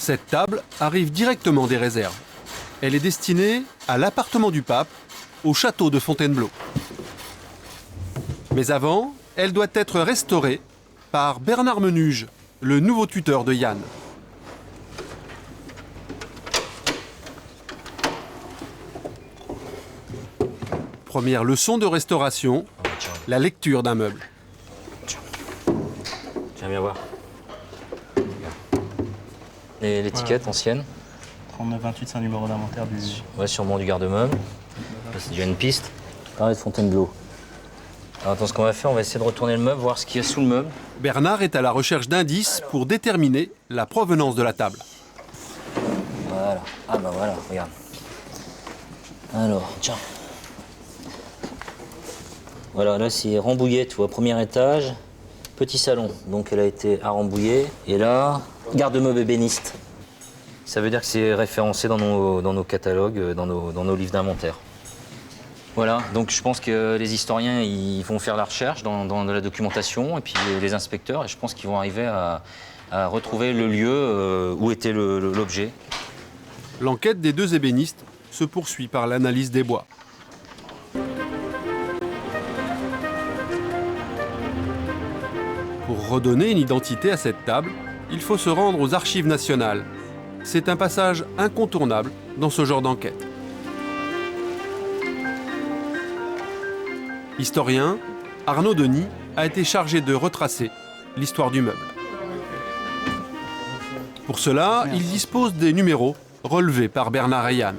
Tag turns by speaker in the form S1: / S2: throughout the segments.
S1: Cette table arrive directement des réserves. Elle est destinée à l'appartement du pape, au château de Fontainebleau. Mais avant, elle doit être restaurée par Bernard Menuge, le nouveau tuteur de Yann. Première leçon de restauration, la lecture d'un meuble.
S2: Tiens, viens voir. Et l'étiquette voilà. Ancienne.
S3: 3928, c'est un numéro d'inventaire du...
S2: Ouais, sûrement du garde-meuble. C'est déjà une piste. Carré de Fontainebleau. Alors attends, ce qu'on va faire, on va essayer de retourner le meuble, voir ce qu'il y a sous le meuble.
S1: Bernard est à la recherche d'indices pour déterminer la provenance de la table.
S2: Voilà. Ah bah voilà, regarde. Alors, tiens. Voilà, là c'est Rambouillet, tu vois, premier étage, petit salon. Donc elle a été à Rambouillet. Et là, garde-meuble ébéniste. Ça veut dire que c'est référencé dans nos catalogues, dans nos livres d'inventaire. Voilà, donc je pense que les historiens ils vont faire la recherche dans la documentation, et puis les inspecteurs, et je pense qu'ils vont arriver à retrouver le lieu où était l'objet.
S1: L'enquête des deux ébénistes se poursuit par l'analyse des bois. Pour redonner une identité à cette table, il faut se rendre aux Archives nationales. C'est un passage incontournable dans ce genre d'enquête. Historien, Arnaud Denis a été chargé de retracer l'histoire du meuble. Pour cela, il dispose des numéros relevés par Bernard et Yann.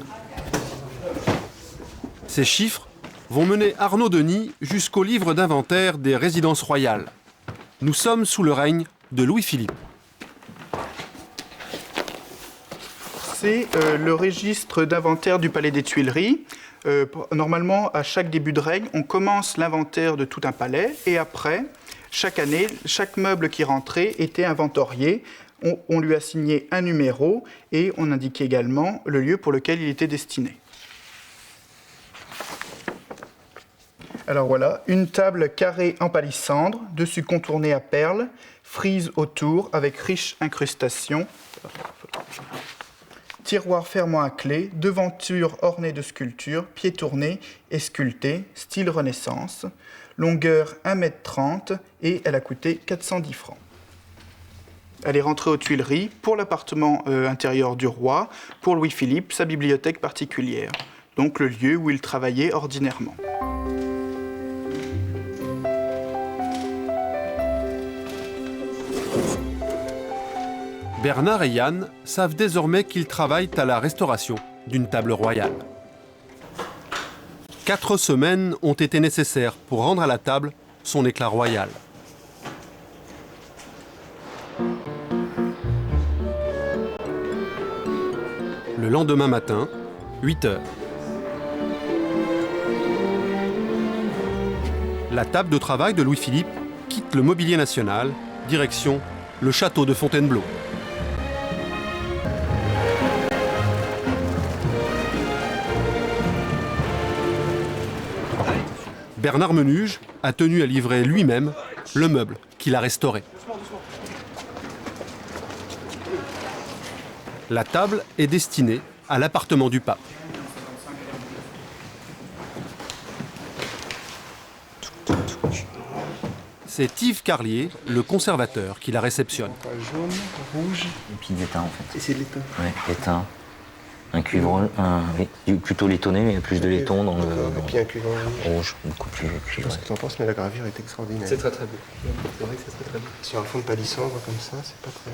S1: Ces chiffres vont mener Arnaud Denis jusqu'au livre d'inventaire des résidences royales. Nous sommes sous le règne de Louis-Philippe.
S4: C'est le registre d'inventaire du Palais des Tuileries. Normalement, à chaque début de règne, on commence l'inventaire de tout un palais et après, chaque année, chaque meuble qui rentrait était inventorié. On lui assignait un numéro et on indiquait également le lieu pour lequel il était destiné. Alors voilà, une table carrée en palissandre, dessus contournée à perles, frise autour avec riche incrustation, tiroir fermant à clé, devanture ornée de sculptures, pieds tournés et sculptés, style Renaissance, longueur 1,30 m et elle a coûté 410 francs. Elle est rentrée aux Tuileries pour l'appartement intérieur du roi, pour Louis-Philippe, sa bibliothèque particulière, donc le lieu où il travaillait ordinairement.
S1: Bernard et Yann savent désormais qu'ils travaillent à la restauration d'une table royale. 4 semaines ont été nécessaires pour rendre à la table son éclat royal. Le lendemain matin, 8 h. La table de travail de Louis-Philippe quitte le mobilier national, direction le château de Fontainebleau. Bernard Menuge a tenu à livrer lui-même le meuble qu'il a restauré. La table est destinée à l'appartement du pape. C'est Yves Carlier, le conservateur, qui la réceptionne.
S4: Jaune, rouge.
S2: Et puis d'étain en fait.
S4: Et c'est de l'étain.
S2: Oui, étain. Un cuivre, oui, plutôt laitonné, mais il y a plus de laiton dans le.
S5: Et puis un cuivre
S2: rouge, beaucoup plus cuivre.
S5: Je sais pas ce que tu en penses, mais la gravure est extraordinaire.
S3: C'est très très beau. C'est vrai que c'est très très beau.
S5: Sur un fond de palissandre comme ça, c'est pas très.